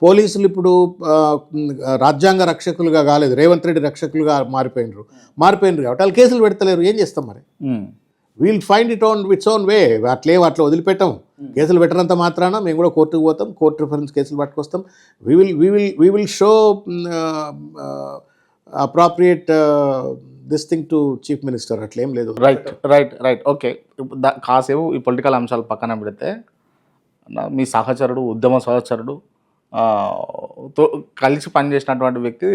పోలీసులు ఇప్పుడు రాజ్యాంగ రక్షకులుగా కాలేదు, రేవంత్ రెడ్డి రక్షకులుగా మారిపోయినరు కాబట్టి వాళ్ళు కేసులు పెడతలేరు. ఏం చేస్తాం మరి? Wheel find it on its own way. అట్లా వదిలిపెట్టాం. కేసులు పెట్టినంత మాత్రాన మేము కూడా కోర్టుకు పోతాం, కోర్టు రిఫరెన్స్ కేసులు పట్టుకొస్తాం. We will show appropriate this thing to chief minister. అట్లేం లేదు. Right okay. కాసేపు ఈ పొలిటికల్ అంశాలు పక్కన పెడితే, మీ సహచరుడు, ఉద్యమ సహచరుడు, కలిసి పనిచేసినటువంటి వ్యక్తి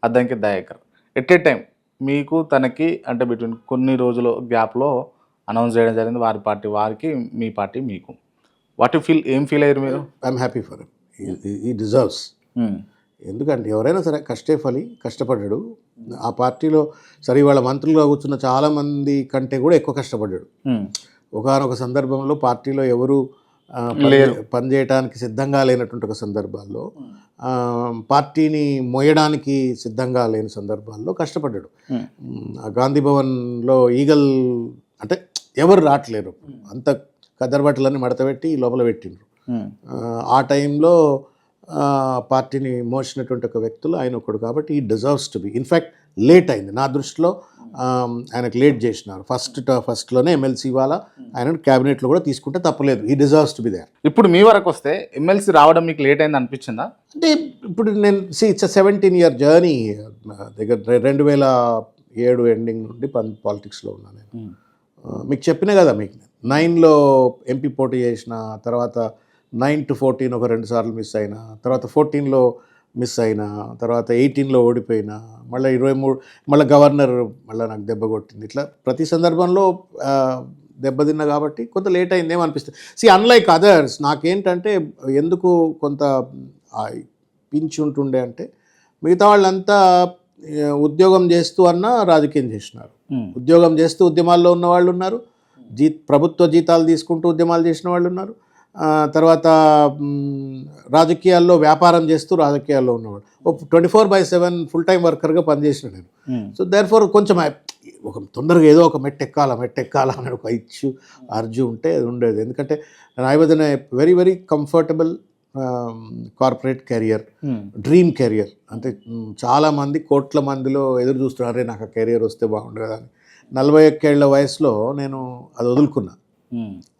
Addanki Dayakar at a time మీకు తనకి అంటే బిట్వీన్ కొన్ని రోజుల గ్యాప్లో అనౌన్స్ చేయడం జరిగింది, వారి పార్టీ వారికి, మీ పార్టీ మీకు. వాట్ యు ఫీల్, ఏం ఫీల్ అయ్యారు మీరు? I'm happy for him. ఈ డిజర్వ్స్. ఎందుకంటే ఎవరైనా సరే కష్టపడ్డాడు ఆ పార్టీలో. సరే వాళ్ళ మంత్రులుగా కూర్చున్న చాలామంది కంటే కూడా ఎక్కువ కష్టపడ్డాడు. ఒకనొక సందర్భంలో పార్టీలో ఎవరు పనిచేయడానికి సిద్ధంగా లేనటువంటి ఒక సందర్భాల్లో, పార్టీని మోయడానికి సిద్ధంగా లేని సందర్భాల్లో కష్టపడ్డాడు. గాంధీ భవన్లో ఈగల్ అంటే ఎవరు రావట్లేరు, అంత కదర్బట్టలన్నీ మడతపెట్టి లోపల పెట్టిండ్రు. ఆ టైంలో పార్టీని మోసినటువంటి ఒక వ్యక్తులు ఆయన ఒకడు. కాబట్టి ఈ deserves to be. In fact late అయింది నా దృష్టిలో. ఆయనకు లేట్ చేసినారు. ఫస్ట్లోనే ఎమ్మెల్సీ వాళ్ళ ఆయన క్యాబినెట్లో కూడా తీసుకుంటే తప్పలేదు. ఈ డిజర్వ్స్ టు బి దేర్. ఇప్పుడు మీ వరకు వస్తే ఎమ్మెల్సీ రావడం మీకు లేట్ అయింది అనిపించిందా? అంటే ఇప్పుడు నేను ఇట్స్ 17-year జర్నీ. దగ్గర 2007 ఎండింగ్ నుండి పాలిటిక్స్లో ఉన్నాను నేను. మీకు చెప్పినా కదా, మీకు 9లో ఎంపీ పోటీ చేసిన తర్వాత 9 to 14 ఒక 2 సార్లు మిస్ అయినా, తర్వాత 14లో మిస్ అయినా, తర్వాత 18లో ఓడిపోయినా, మళ్ళీ 23 మళ్ళీ గవర్నర్ మళ్ళీ నాకు దెబ్బ కొట్టింది. ఇట్లా ప్రతి సందర్భంలో దెబ్బతిన్నా కాబట్టి కొంత లేట్ అయిందేమో అనిపిస్తుంది. అన్లైక్ అదర్స్ నాకేంటంటే ఎందుకు కొంత పించి ఉంటుండే అంటే, మిగతా వాళ్ళంతా ఉద్యోగం చేస్తూ అన్నా రాజకీయం చేసినారు. ఉద్యోగం చేస్తూ ఉద్యమాల్లో ఉన్న వాళ్ళు ఉన్నారు, ప్రభుత్వ జీతాలు తీసుకుంటూ ఉద్యమాలు చేసిన వాళ్ళు ఉన్నారు, తర్వాత రాజకీయాల్లో వ్యాపారం చేస్తూ రాజకీయాల్లో ఉన్నవాడు. 24/7 ఫుల్ టైం వర్కర్గా పనిచేసిన నేను. సో దేర్ఫోర్ కొంచెం ఒక తొందరగా ఏదో ఒక మెట్టు ఎక్కాలా అనే ఒక అర్జు ఉంటే అది ఉండేది. ఎందుకంటే I was in a very very comfortable corporate career, dream career. అంటే చాలామంది కోట్ల మందిలో ఎదురు చూస్తున్నారు, అరే నాకు ఆ కెరియర్ వస్తే బాగుండు కదా అని. 41 ఏళ్ల వయసులో నేను అది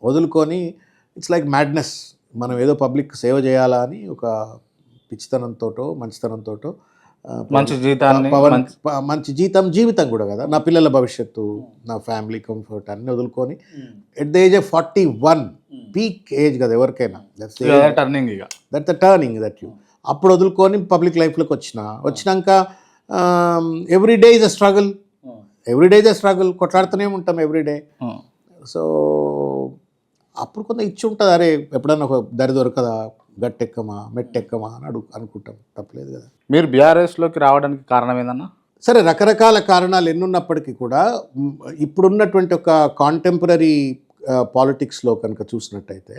వదులుకొని ఇట్స్ లైక్ మ్యాడ్నెస్. మనం ఏదో పబ్లిక్ సేవ చేయాలా అని ఒక పిచ్చితనంతోటో మంచితనంతోటో, మంచి జీవితం కూడా కదా, నా పిల్లల భవిష్యత్తు, నా ఫ్యామిలీ కంఫర్ట్ అన్నీ వదులుకొని at the age of 41, peak age కదా ఎవరికైనా, that the turning that you. అప్పుడు వదులుకొని పబ్లిక్ లైఫ్లోకి వచ్చినాక ఎవ్రీడే ఈజ్ అ స్ట్రగుల్, కొట్లాడుతూనే ఉంటాం ఎవ్రీడే. సో అప్పుడు కొంత ఇచ్చి ఉంటుంది, అరే ఎప్పుడన్నా ఒక దరి దొరకదా, గట్టెక్కమా మెట్టెక్కమా అని అనుకుంటాం, తప్పలేదు కదా. మీరు బీఆర్ఎస్లోకి రావడానికి కారణం ఏందన్నా? సరే, రకరకాల కారణాలు ఎన్నున్నప్పటికీ కూడా ఇప్పుడున్నటువంటి ఒక కాంటెంపరీ పాలిటిక్స్లో కనుక చూసినట్టయితే